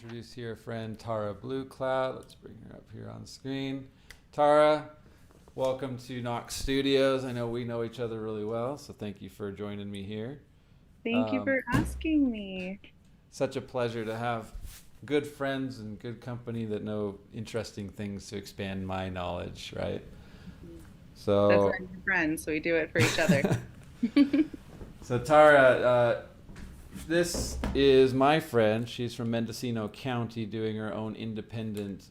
introduce here a friend, Tara Bluecloud. Let's bring her up here on the screen. Tara, welcome to Knox Studios. I know we know each other really well, so thank you for joining me here. Thank you Um, for asking me. Such a pleasure to have good friends and good company that know interesting things to expand my knowledge, right? That's why So, we're friends, so we do it for each other. so Tara, this is my friend. She's from Mendocino County doing her own independent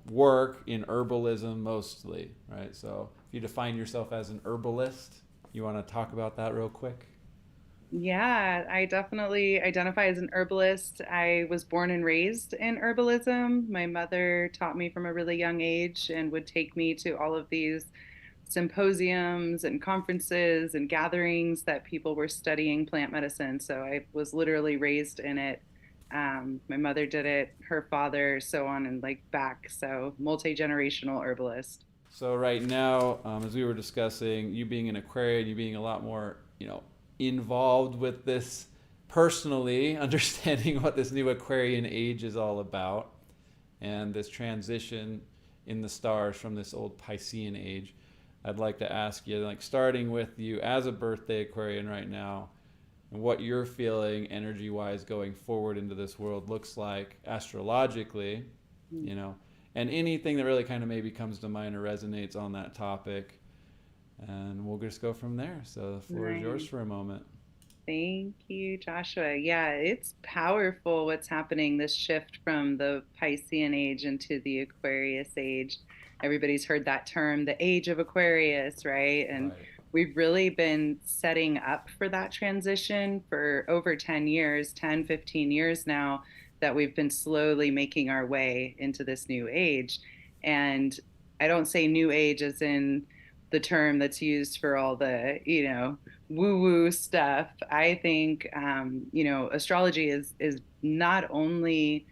work in herbalism mostly, right? So if you define yourself as an herbalist, you want to talk about that real quick? Yeah, I definitely identify as an herbalist. I was born and raised in herbalism. My mother taught me from a really young age and would take me to all of these symposiums and conferences and gatherings that people were studying plant medicine. So I was literally raised in it. My mother did it, her father, so on and like back. So multi-generational herbalist. So right now, as we were discussing, you being an Aquarian, you being a lot more, involved with this personally, understanding what this new Aquarian age is all about, and this transition in the stars from this old Piscean age. I'd like to ask you, like, starting with you as a birthday Aquarian right now, and what you're feeling energy wise going forward into this world looks like astrologically, you know, and anything that really kind of maybe comes to mind or resonates on that topic. And we'll just go from there. So the floor is yours Nice. for a moment. Thank you, Joshua. Yeah, it's powerful what's happening, this shift from the Piscean age into the Aquarius age. Everybody's heard that term, the age of Aquarius, right? And Right. we've really been setting up for that transition for over 10 years, 10, 15 years now, that we've been slowly making our way into this new age. And I don't say new age as in the term that's used for all the, woo woo stuff. I think, astrology is not only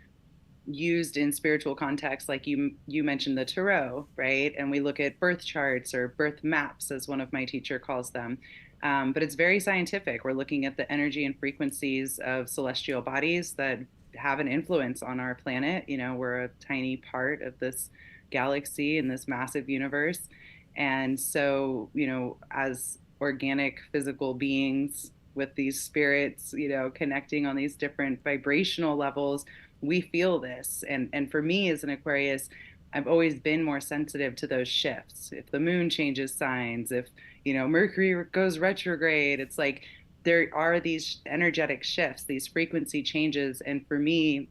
used in spiritual contexts, like you mentioned the tarot, right? And we look at birth charts or birth maps, as one of my teacher calls them. But it's very scientific. We're looking at the energy and frequencies of celestial bodies that have an influence on our planet. We're a tiny part of this galaxy in this massive universe. And so, as organic physical beings with these spirits, connecting on these different vibrational levels, we feel this. And for me as an Aquarius, I've always been more sensitive to those shifts. If the moon changes signs, if, Mercury goes retrograde, it's like there are these energetic shifts, these frequency changes. And for me,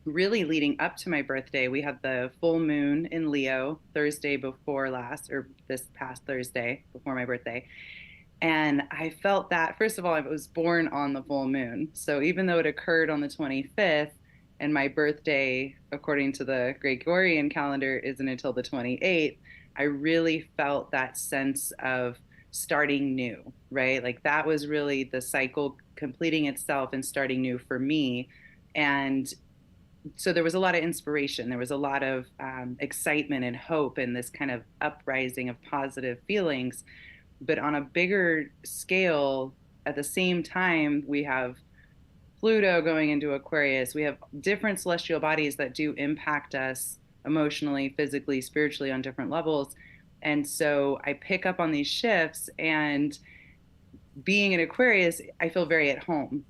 really leading up to my birthday, we had the full moon in Leo Thursday before last, or this past Thursday before my birthday. And I felt that, first of all, I was born on the full moon. So even though it occurred on the 25th, and my birthday, according to the Gregorian calendar, isn't until the 28th, I really felt that sense of starting new, right? Like that was really the cycle completing itself and starting new for me. And so there was a lot of inspiration. There was a lot of excitement and hope and this kind of uprising of positive feelings. But on a bigger scale, at the same time, we have Pluto going into Aquarius. We have different celestial bodies that do impact us emotionally, physically, spiritually on different levels. And so I pick up on these shifts, and being an Aquarius, I feel very at home.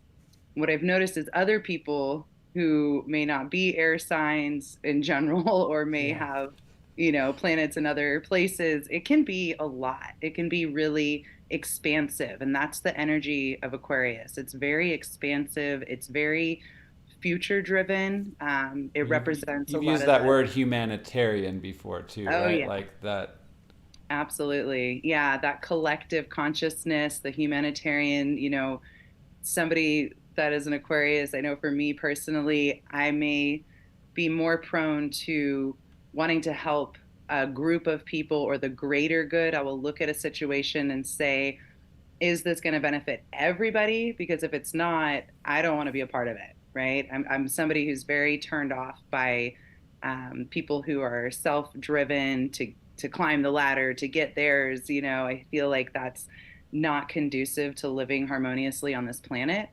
What I've noticed is other people who may not be air signs in general or may Yeah. have, planets in other places, it can be a lot. It can be really expansive. And that's the energy of Aquarius. It's very expansive, it's very future driven. It represents a You've lot used of that the, word humanitarian before too, oh, right? yeah, Like that. absolutely. Yeah, that collective consciousness, the humanitarian, somebody that is an Aquarius, I know for me personally, I may be more prone to wanting to help a group of people or the greater good. I will look at a situation and say, is this going to benefit everybody? Because if it's not, I don't want to be a part of it, right? I'm somebody who's very turned off by people who are self-driven to climb the ladder to get theirs. I feel like that's not conducive to living harmoniously on this planet.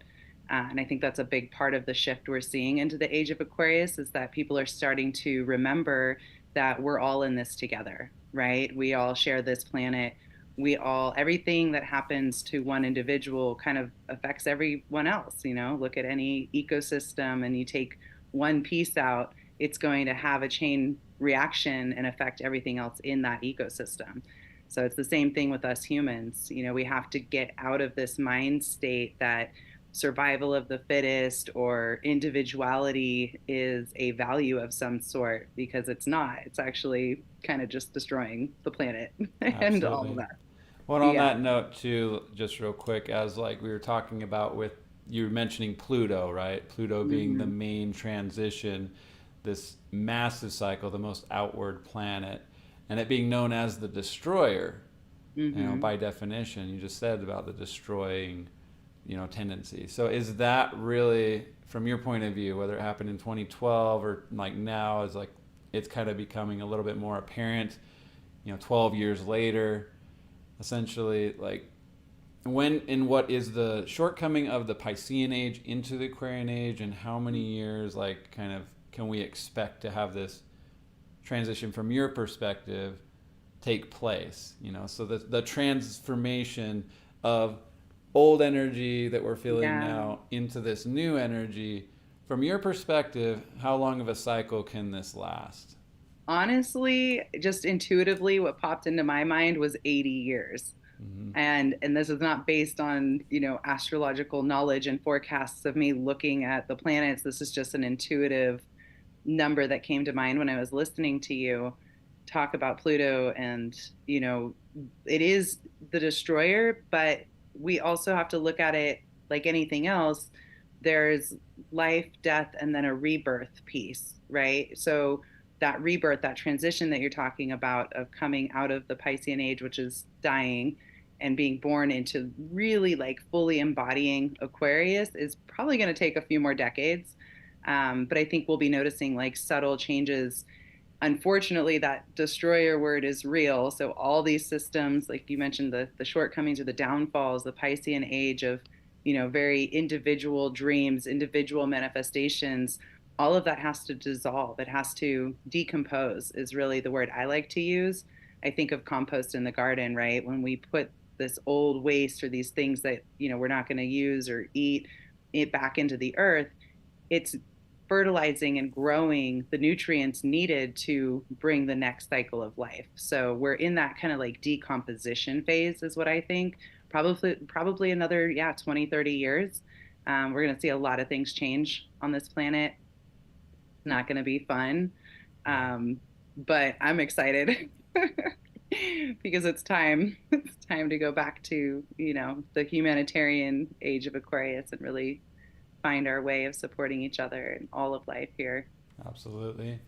And I think that's a big part of the shift we're seeing into the age of Aquarius, is that people are starting to remember that we're all in this together, right? We all share this planet. We all, everything that happens to one individual kind of affects everyone else. Look at any ecosystem and you take one piece out, it's going to have a chain reaction and affect everything else in that ecosystem. So it's the same thing with us humans. We have to get out of this mind state that survival of the fittest or individuality is a value of some sort, because it's not. It's actually kind of just destroying the planet and all of Absolutely. that. Well, on Yeah. that note, too, just real quick, as like we were talking about with you were mentioning Pluto, right? Pluto being the Mm-hmm. main transition, this massive cycle, the most outward planet, and it being known as the destroyer, Mm-hmm. by definition, you just said about the destroying, tendency. So is that really, from your point of view, whether it happened in 2012 or like now, is like it's kind of becoming a little bit more apparent, 12 years later, essentially, like when and what is the shortcoming of the Piscean age into the Aquarian age, and how many years, like, kind of, can we expect to have this transition from your perspective take place? So the transformation of old energy that we're feeling Yeah. now into this new energy, from your perspective, how long of a cycle can this last? Honestly, just intuitively, what popped into my mind was 80 years. Mm-hmm. And this is not based on, astrological knowledge and forecasts of me looking at the planets. This is just an intuitive number that came to mind when I was listening to you talk about Pluto. And, it is the destroyer, but we also have to look at it like anything else. There's life, death, and then a rebirth piece, right? So that rebirth, that transition that you're talking about of coming out of the Piscean age, which is dying, and being born into really like fully embodying Aquarius, is probably going to take a few more decades. But I think we'll be noticing like subtle changes. Unfortunately, that destroyer word is real. So all these systems, like you mentioned, the shortcomings or the downfalls, the Piscean age of, very individual dreams, individual manifestations, all of that has to dissolve. It has to decompose, is really the word I like to use. I think of compost in the garden, right? When we put this old waste or these things that, we're not going to use or eat it back into the earth, it's fertilizing and growing the nutrients needed to bring the next cycle of life. So we're in that kind of like decomposition phase, is what I think. Probably another, yeah, 20, 30 years. We're going to see a lot of things change on this planet. It's not going to be fun. Yeah, Um, but I'm excited because it's time. It's time to go back to, the humanitarian age of Aquarius and really find our way of supporting each other and all of life here. absolutely.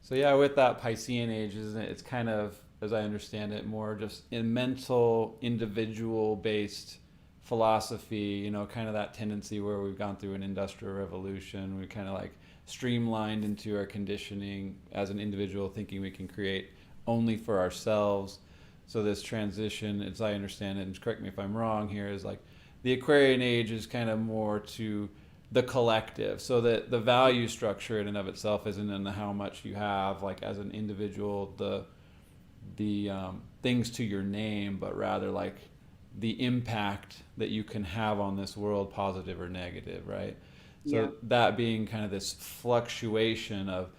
So yeah, with that Piscean age, isn't it? It's kind of, as I understand it, more just a mental, individual-based philosophy. Kind of that tendency where we've gone through an industrial revolution. We kind of like streamlined into our conditioning as an individual, thinking we can create only for ourselves. So this transition, as I understand it, and correct me if I'm wrong here, is like the Aquarian age is kind of more to the collective, so that the value structure in and of itself isn't in the how much you have, like as an individual, the things to your name, but rather like the impact that you can have on this world, positive or negative, right? Yeah, So that being kind of this fluctuation of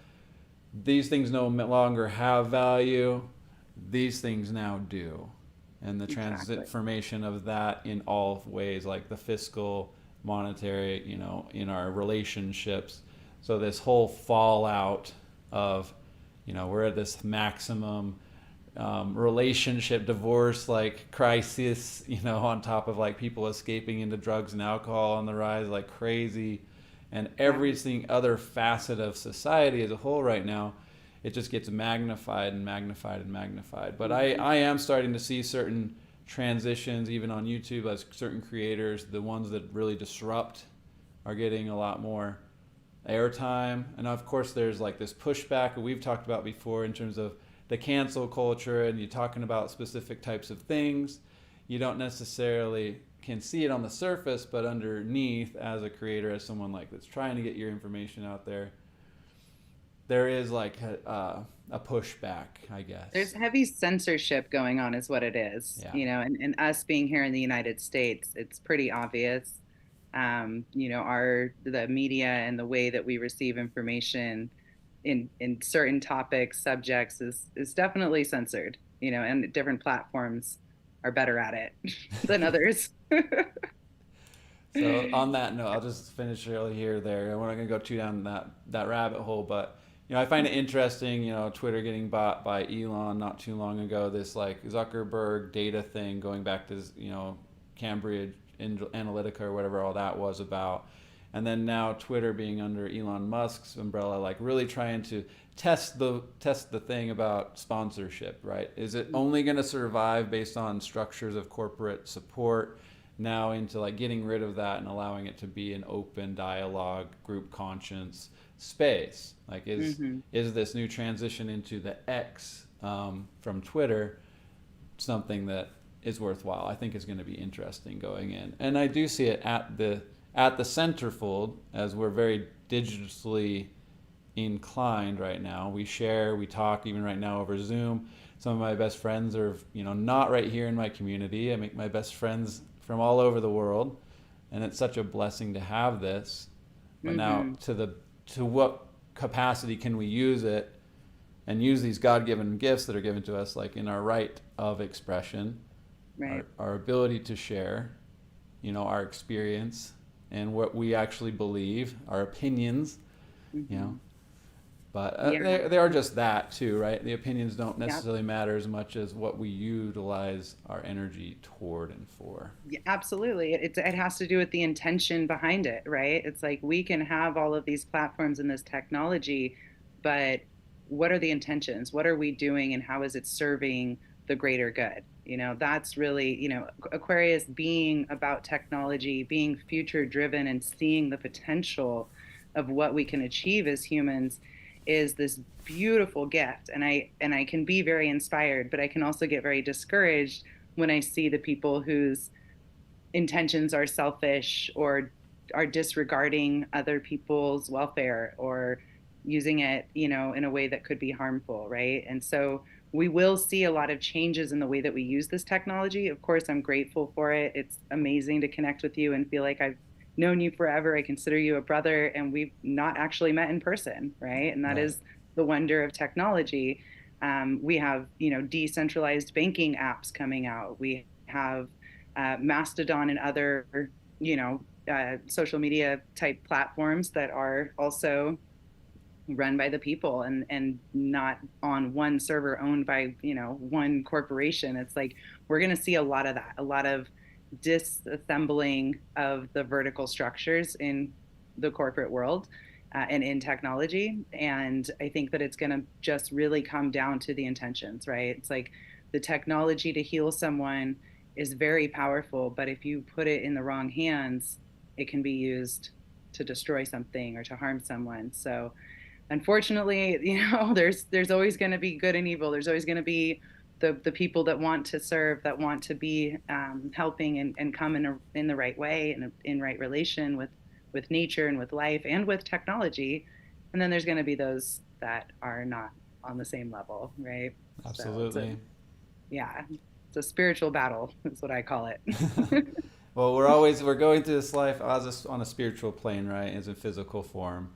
these things no longer have value, these things now do. And the exactly. transformation of that in all ways, like the fiscal, monetary, in our relationships. So this whole fallout of, we're at this maximum relationship divorce like crisis, on top of like people escaping into drugs and alcohol on the rise like crazy, and Yeah. everything other facet of society as a whole right now, it just gets magnified and magnified and magnified. But I, Mm-hmm. I am starting to see certain transitions even on YouTube, as certain creators, the ones that really disrupt, are getting a lot more airtime. And of course, there's like this pushback that we've talked about before in terms of the cancel culture, and you're talking about specific types of things. You don't necessarily can see it on the surface, but underneath, as a creator, as someone like that's trying to get your information out there, there is like a pushback, I There's guess. heavy censorship going on, is what it is, Yeah. you know, and us being here in the United States, it's pretty obvious. You know, the media and the way that we receive information in certain topics, subjects is definitely censored, you know, and different platforms are better at it than others. So on that note, I'll just finish early here. There, we're not going to go too down that rabbit hole, but I find it interesting. Twitter getting bought by Elon not too long ago. This like Zuckerberg data thing going back to Cambridge Analytica or whatever all that was about, and then now Twitter being under Elon Musk's umbrella, like really trying to test the thing about sponsorship. Right? Is it only going to survive based on structures of corporate support? Now into like getting rid of that and allowing it to be an open dialogue, group conscience space. Like Mm-hmm. is this new transition into the X from Twitter something that is worthwhile? I think is going to be interesting going in, and I do see it at the centerfold, as we're very digitally inclined right now. We share, we talk even right now over Zoom. Some of my best friends are not right here in my community. I make my best friends from all over the world, and it's such a blessing to have this. But now Mm-hmm. to what capacity can we use it and use these God-given gifts that are given to us, like in our right of expression, Right. our ability to share, our experience and what we actually believe, our opinions, you Mm-hmm. know, but Yeah. they are just that too, right? The opinions don't Yep. necessarily matter as much as what we utilize our energy toward and for. Yeah, absolutely. It has to do with the intention behind it, right? It's like we can have all of these platforms and this technology, but what are the intentions? What are we doing and how is it serving the greater good? You know, that's really, Aquarius being about technology, being future driven and seeing the potential of what we can achieve as humans is this beautiful gift. And I can be very inspired, but I can also get very discouraged when I see the people whose intentions are selfish or are disregarding other people's welfare or using it, in a way that could be harmful, right? And so we will see a lot of changes in the way that we use this technology. Of course, I'm grateful for it. It's amazing to connect with you and feel like I've known you forever. I consider you a brother, and we've not actually met in person, right? And that Right. is the wonder of technology. We have, decentralized banking apps coming out. We have Mastodon and other, social media type platforms that are also run by the people and not on one server owned by one corporation. It's like we're going to see a lot of that, a lot of disassembling of the vertical structures in the corporate world and in technology. And I think that it's going to just really come down to the intentions, right? It's like the technology to heal someone is very powerful, but if you put it in the wrong hands, it can be used to destroy something or to harm someone. So unfortunately, there's always going to be good and evil. There's always going to be the people that want to serve, that want to be helping and come in the right way and in right relation with nature and with life and with technology. And then there's going to be those that are not on the same level, right? So Absolutely. yeah, it's a spiritual battle. Is what I call it. Well, we're going through this life as on a spiritual plane, right? As a physical form.